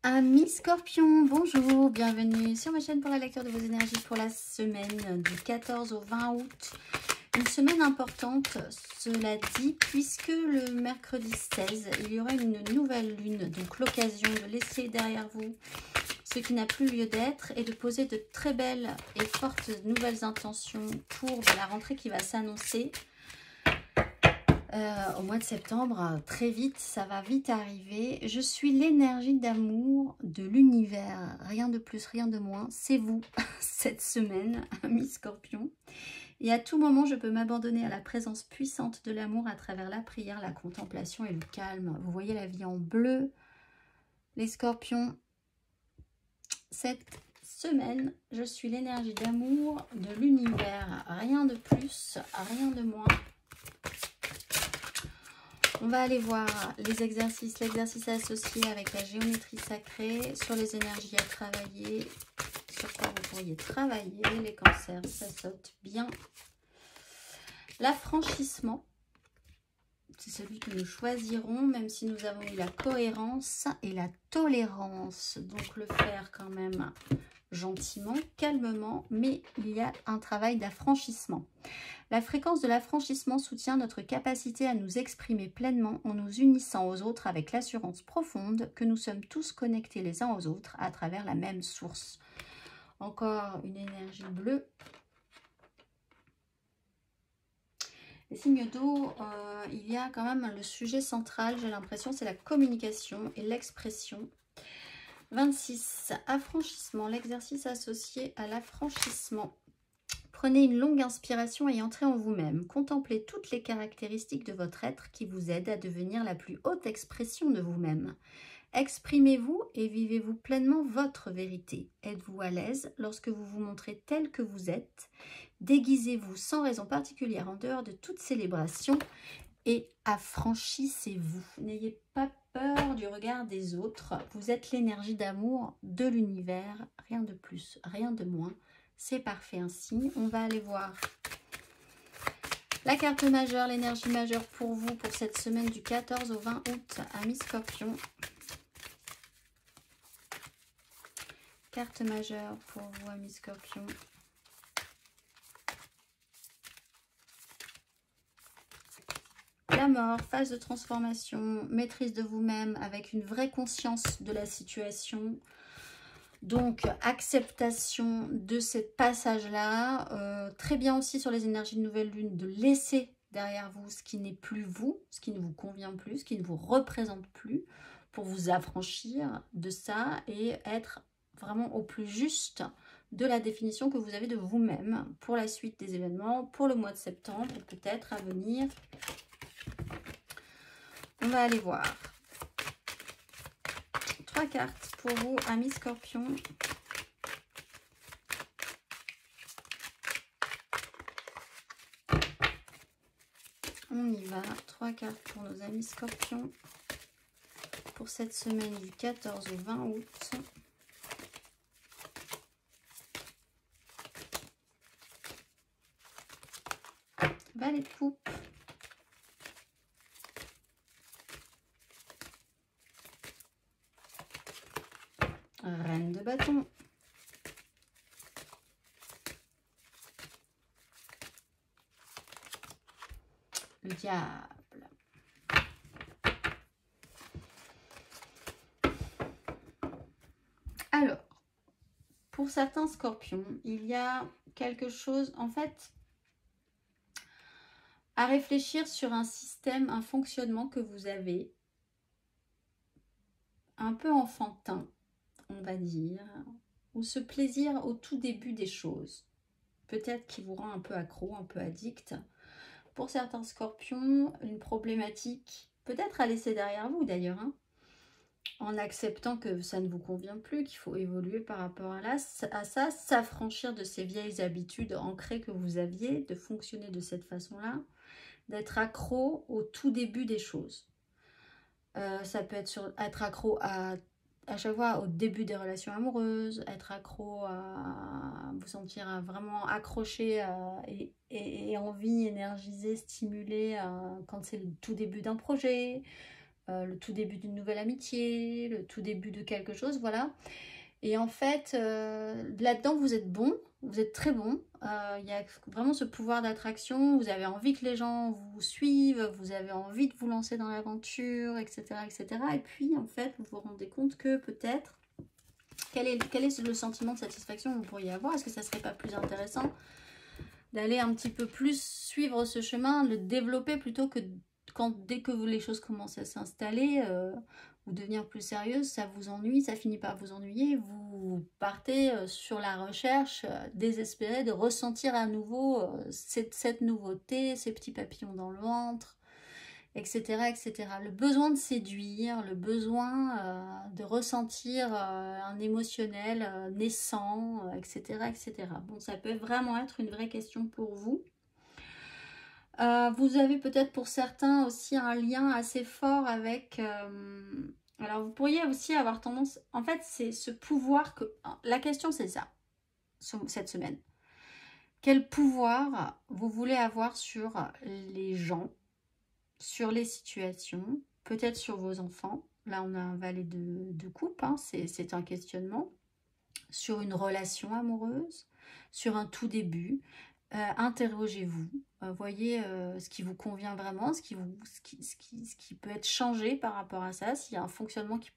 Amis Scorpion, bonjour, bienvenue sur ma chaîne pour la lecture de vos énergies pour la semaine du 14 au 20 août. Une semaine importante, cela dit, puisque le mercredi 16, il y aura une nouvelle lune, donc l'occasion de laisser derrière vous ce qui n'a plus lieu d'être et de poser de très belles et fortes nouvelles intentions pour la rentrée qui va s'annoncer. Au mois de septembre, très vite, ça va vite arriver. Je suis l'énergie d'amour de l'univers, rien de plus, rien de moins. C'est vous, cette semaine, amis Scorpion. Et à tout moment, je peux m'abandonner à la présence puissante de l'amour à travers la prière, la contemplation et le calme. Vous voyez la vie en bleu, les Scorpions. Cette semaine, je suis l'énergie d'amour de l'univers, rien de plus, rien de moins. On va aller voir les exercices, l'exercice associé avec la géométrie sacrée, sur les énergies à travailler, sur quoi vous pourriez travailler, les cancers, ça saute bien. L'affranchissement, c'est celui que nous choisirons, même si nous avons eu la cohérence et la tolérance. Donc le faire quand même gentiment, calmement, mais il y a un travail d'affranchissement. La fréquence de l'affranchissement soutient notre capacité à nous exprimer pleinement en nous unissant aux autres avec l'assurance profonde que nous sommes tous connectés les uns aux autres à travers la même source. Encore une énergie bleue. Les signes d'eau, il y a quand même le sujet central, j'ai l'impression, c'est la communication et l'expression. 26. Affranchissement, l'exercice associé à l'affranchissement. Prenez une longue inspiration et entrez en vous-même. Contemplez toutes les caractéristiques de votre être qui vous aident à devenir la plus haute expression de vous-même. Exprimez-vous et vivez-vous pleinement votre vérité. Êtes-vous à l'aise lorsque vous vous montrez tel que vous êtes? Déguisez-vous sans raison particulière en dehors de toute célébration et affranchissez-vous. N'ayez pas peur du regard des autres. Vous êtes l'énergie d'amour de l'univers, rien de plus, rien de moins. C'est parfait ainsi. On va aller voir la carte majeure, l'énergie majeure pour vous pour cette semaine du 14 au 20 août, amis Scorpion. Carte majeure pour vous, amis Scorpion. La mort, phase de transformation, maîtrise de vous-même avec une vraie conscience de la situation. Donc, acceptation de ce passage-là. Très bien aussi sur les énergies de nouvelle lune, de laisser derrière vous ce qui n'est plus vous, ce qui ne vous convient plus, ce qui ne vous représente plus, pour vous affranchir de ça et être vraiment au plus juste de la définition que vous avez de vous-même pour la suite des événements, pour le mois de septembre, peut-être à venir. On va aller voir. 3 cartes pour vous, amis Scorpion. On y va. 3 cartes pour nos amis Scorpions pour cette semaine du 14 au 20 août. Valet de coupe. Reine de bâton. Le diable. Alors, pour certains Scorpions, il y a quelque chose, en fait, à réfléchir sur un système, un fonctionnement que vous avez, un peu enfantin, on va dire, ou ce plaisir au tout début des choses, peut-être qui vous rend un peu accro, un peu addict. Pour certains Scorpions, une problématique peut-être à laisser derrière vous d'ailleurs, hein, en acceptant que ça ne vous convient plus, qu'il faut évoluer par rapport à ça, s'affranchir de ces vieilles habitudes ancrées que vous aviez, de fonctionner de cette façon-là, d'être accro au tout début des choses. Ça peut être accro à chaque fois au début des relations amoureuses, être accro à vous sentir vraiment accroché et envie, énergisé, stimulé quand c'est le tout début d'un projet. le tout début d'une nouvelle amitié, le tout début de quelque chose, voilà. Et en fait, là-dedans, vous êtes bon, vous êtes très bon. Il y a vraiment ce pouvoir d'attraction. Vous avez envie que les gens vous suivent, vous avez envie de vous lancer dans l'aventure, etc., etc. Et puis, en fait, vous vous rendez compte que peut-être, quel est le sentiment de satisfaction que vous pourriez avoir? Est-ce que ça serait pas plus intéressant d'aller un petit peu plus suivre ce chemin, le développer plutôt que dès que les choses commencent à s'installer ou devenir plus sérieuses, ça vous ennuie, ça finit par vous ennuyer, vous partez sur la recherche désespérée de ressentir à nouveau cette nouveauté, ces petits papillons dans le ventre, etc., etc. Le besoin de séduire, le besoin de ressentir un émotionnel naissant, etc., etc. Bon, ça peut vraiment être une vraie question pour vous. Vous avez peut-être pour certains aussi un lien assez fort avec... alors, vous pourriez aussi avoir tendance... En fait, c'est ce pouvoir que... La question, c'est ça, cette semaine. Quel pouvoir vous voulez avoir sur les gens, sur les situations, peut-être sur vos enfants. Là, on a un valet de coupe, hein, c'est un questionnement. Sur une relation amoureuse, sur un tout début. Interrogez-vous, voyez ce qui vous convient vraiment, ce qui peut être changé par rapport à ça, s'il y a un fonctionnement qui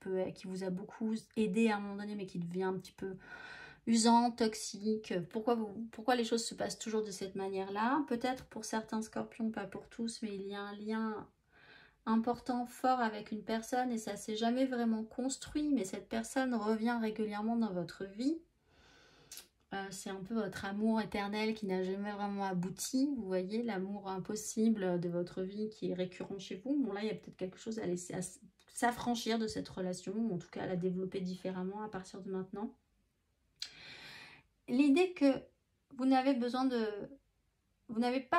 vous a beaucoup aidé à un moment donné mais qui devient un petit peu usant, toxique, pourquoi les choses se passent toujours de cette manière-là. Peut-être pour certains scorpions, pas pour tous, mais il y a un lien important, fort avec une personne et ça s'est jamais vraiment construit, mais cette personne revient régulièrement dans votre vie. C'est un peu votre amour éternel qui n'a jamais vraiment abouti. Vous voyez, l'amour impossible de votre vie qui est récurrent chez vous. Bon, là, il y a peut-être quelque chose à laisser s'affranchir de cette relation, ou en tout cas à la développer différemment à partir de maintenant. L'idée que vous n'avez pas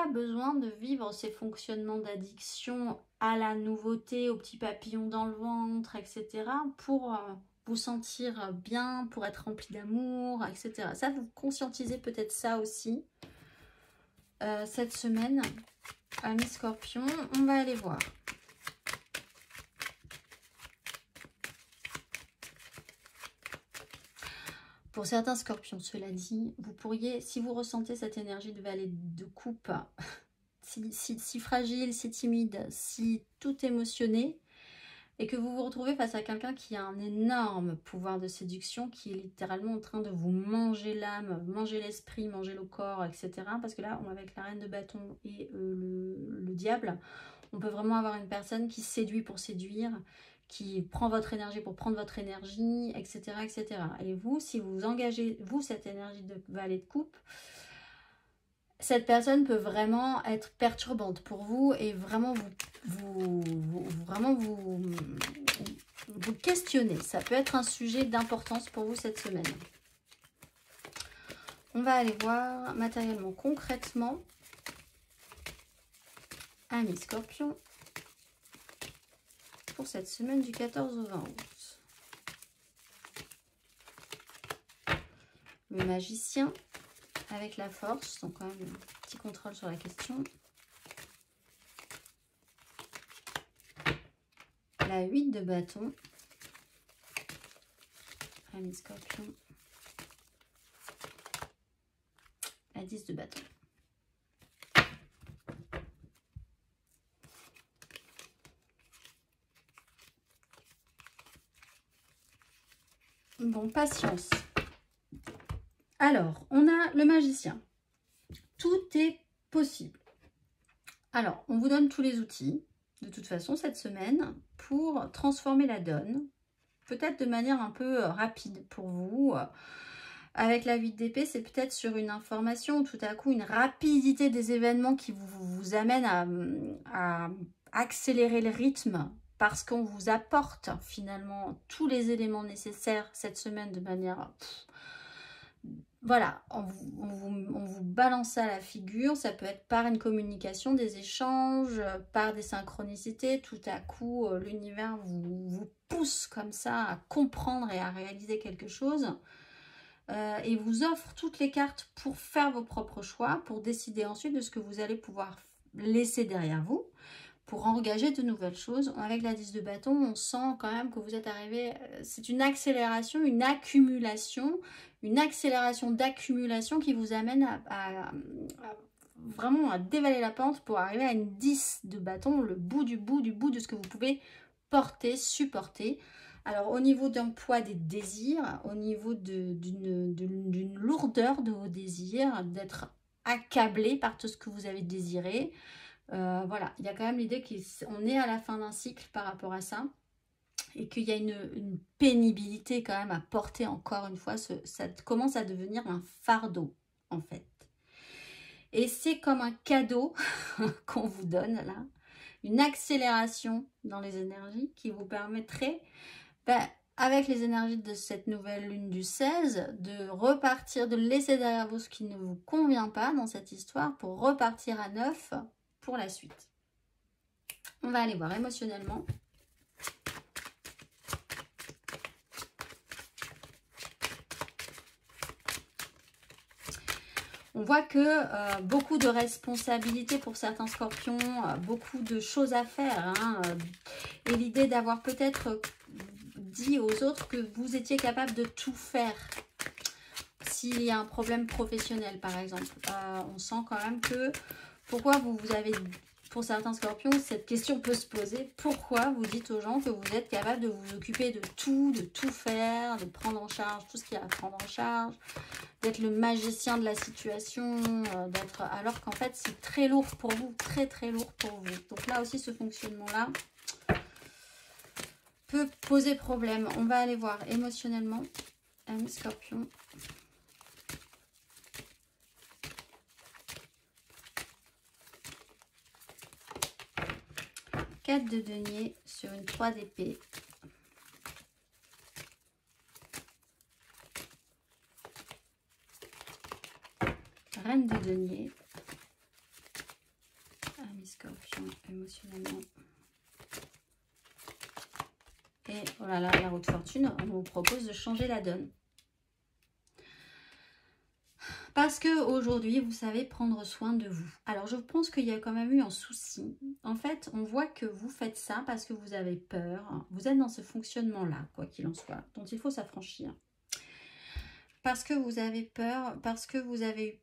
besoin de vivre ces fonctionnements d'addiction à la nouveauté, aux petits papillons dans le ventre, etc. pour... vous sentir bien, pour être rempli d'amour, etc. Ça, vous conscientisez peut-être ça aussi cette semaine, amis scorpions. On va aller voir. Pour certains scorpions, cela dit, vous pourriez, si vous ressentez cette énergie de valet de coupe, si fragile, si timide, si tout émotionné, et que vous vous retrouvez face à quelqu'un qui a un énorme pouvoir de séduction, qui est littéralement en train de vous manger l'âme, manger l'esprit, manger le corps, etc. Parce que là, avec la reine de bâton et le diable, on peut vraiment avoir une personne qui séduit pour séduire, qui prend votre énergie pour prendre votre énergie, etc., etc. Et vous, si vous engagez, vous, cette énergie de valet de coupe, cette personne peut vraiment être perturbante pour vous et vraiment vous questionner. Ça peut être un sujet d'importance pour vous cette semaine. On va aller voir matériellement, concrètement, amis scorpions, pour cette semaine du 14 au 20 août. Le magicien avec la force, donc quand même un petit contrôle sur la question. La 8 de bâton, amis scorpion. La 10 de bâton. Bon, patience. Alors, on a le magicien. Tout est possible. Alors, on vous donne tous les outils, de toute façon, cette semaine, pour transformer la donne. Peut-être de manière un peu rapide pour vous. Avec la 8 d'épée, c'est peut-être sur une information, tout à coup, une rapidité des événements qui vous amène à accélérer le rythme parce qu'on vous apporte finalement tous les éléments nécessaires cette semaine de manière... Voilà, on vous balance ça à la figure, ça peut être par une communication, des échanges, par des synchronicités, tout à coup l'univers vous pousse comme ça à comprendre et à réaliser quelque chose et vous offre toutes les cartes pour faire vos propres choix, pour décider ensuite de ce que vous allez pouvoir laisser derrière vous, pour engager de nouvelles choses. Avec la 10 de bâton, on sent quand même que vous êtes arrivé, c'est une accélération, une accumulation d'accumulation qui vous amène vraiment à dévaler la pente pour arriver à une 10 de bâton, le bout du bout de ce que vous pouvez porter, supporter. Alors au niveau d'un poids des désirs, au niveau d'une lourdeur de vos désirs, d'être accablé par tout ce que vous avez désiré, voilà, il y a quand même l'idée qu'on est à la fin d'un cycle par rapport à ça et qu'il y a une pénibilité quand même à porter encore une fois, ça commence à devenir un fardeau en fait. Et c'est comme un cadeau qu'on vous donne là, une accélération dans les énergies qui vous permettrait, avec les énergies de cette nouvelle lune du 16, de repartir, de laisser derrière vous ce qui ne vous convient pas dans cette histoire pour repartir à neuf pour la suite. On va aller voir émotionnellement. On voit que beaucoup de responsabilités pour certains scorpions, beaucoup de choses à faire. Hein, et l'idée d'avoir peut-être dit aux autres que vous étiez capable de tout faire. S'il y a un problème professionnel, par exemple. On sent quand même que pourquoi vous avez... Pour certains scorpions, cette question peut se poser. Pourquoi vous dites aux gens que vous êtes capable de vous occuper de tout faire, de prendre en charge tout ce qu'il y a à prendre en charge, d'être le magicien de la situation, alors qu'en fait, c'est très lourd pour vous, très lourd pour vous. Donc là aussi, ce fonctionnement-là peut poser problème. On va aller voir émotionnellement, ami scorpion. De denier sur une 3 d'épée. Reine de denier. Ami scorpion émotionnellement. Et oh là là, la roue de fortune, on vous propose de changer la donne. Parce que aujourd'hui, vous savez prendre soin de vous. Alors, je pense qu'il y a quand même eu un souci. En fait, on voit que vous faites ça parce que vous avez peur. Vous êtes dans ce fonctionnement-là, quoi qu'il en soit, dont il faut s'affranchir. Parce que vous avez peur, parce que vous avez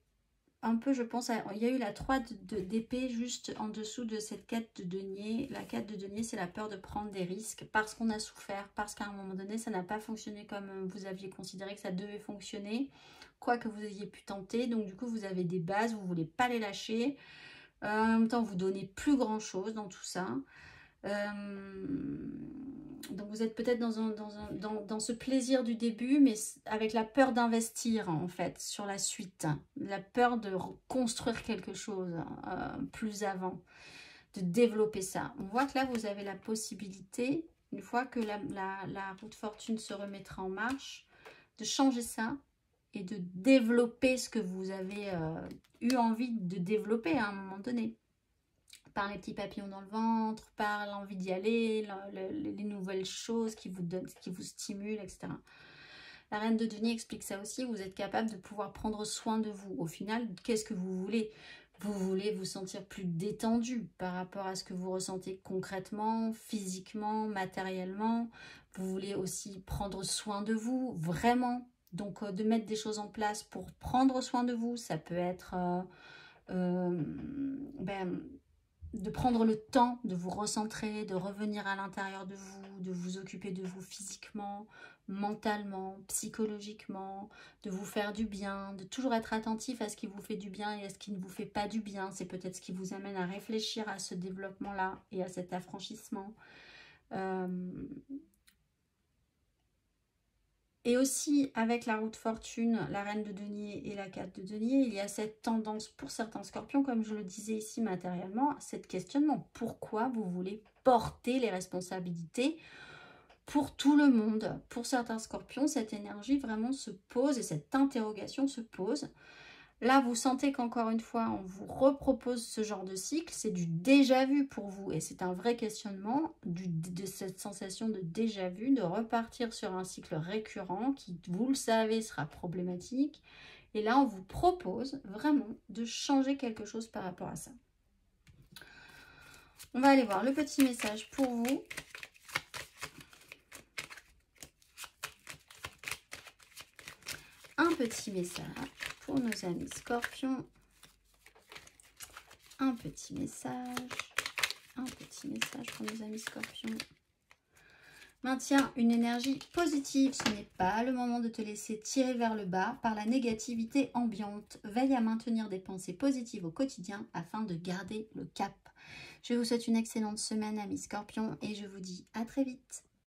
un peu, je pense, il y a eu la 3 d'épée juste en dessous de cette 4 de denier. La 4 de denier, c'est la peur de prendre des risques parce qu'on a souffert, parce qu'à un moment donné, ça n'a pas fonctionné comme vous aviez considéré que ça devait fonctionner. Quoi que vous ayez pu tenter, donc du coup vous avez des bases, vous ne voulez pas les lâcher, en même temps vous donnez plus grand chose dans tout ça, donc vous êtes peut-être dans ce plaisir du début, mais avec la peur d'investir en fait sur la suite, la peur de construire quelque chose plus avant, de développer ça. On voit que là vous avez la possibilité, une fois que la roue de fortune se remettra en marche, de changer ça et de développer ce que vous avez eu envie de développer à un moment donné. Par les petits papillons dans le ventre, par l'envie d'y aller, les nouvelles choses qui vous donnent, qui vous stimulent, etc. La reine de denier explique ça aussi, vous êtes capable de pouvoir prendre soin de vous. Au final, qu'est-ce que vous voulez ? Vous voulez vous sentir plus détendu par rapport à ce que vous ressentez concrètement, physiquement, matériellement. Vous voulez aussi prendre soin de vous, vraiment. Donc, de mettre des choses en place pour prendre soin de vous, ça peut être de prendre le temps de vous recentrer, de revenir à l'intérieur de vous occuper de vous physiquement, mentalement, psychologiquement, de vous faire du bien, de toujours être attentif à ce qui vous fait du bien et à ce qui ne vous fait pas du bien. C'est peut-être ce qui vous amène à réfléchir à ce développement-là et à cet affranchissement. Et aussi, avec la roue de fortune, la reine de denier et la 4 de denier, il y a cette tendance pour certains scorpions, comme je le disais ici matériellement, cet questionnement. Pourquoi vous voulez porter les responsabilités pour tout le monde? Pour certains scorpions, cette énergie vraiment se pose et cette interrogation se pose. Là, vous sentez qu'encore une fois, on vous repropose ce genre de cycle. C'est du déjà vu pour vous. Et c'est un vrai questionnement de cette sensation de déjà vu, de repartir sur un cycle récurrent qui, vous le savez, sera problématique. Et là, on vous propose vraiment de changer quelque chose par rapport à ça. On va aller voir le petit message pour vous. Un petit message pour nos amis scorpions. Un petit message pour nos amis scorpions. Maintiens une énergie positive, ce n'est pas le moment de te laisser tirer vers le bas par la négativité ambiante. Veille à maintenir des pensées positives au quotidien afin de garder le cap. Je vous souhaite une excellente semaine, amis scorpions, et je vous dis à très vite.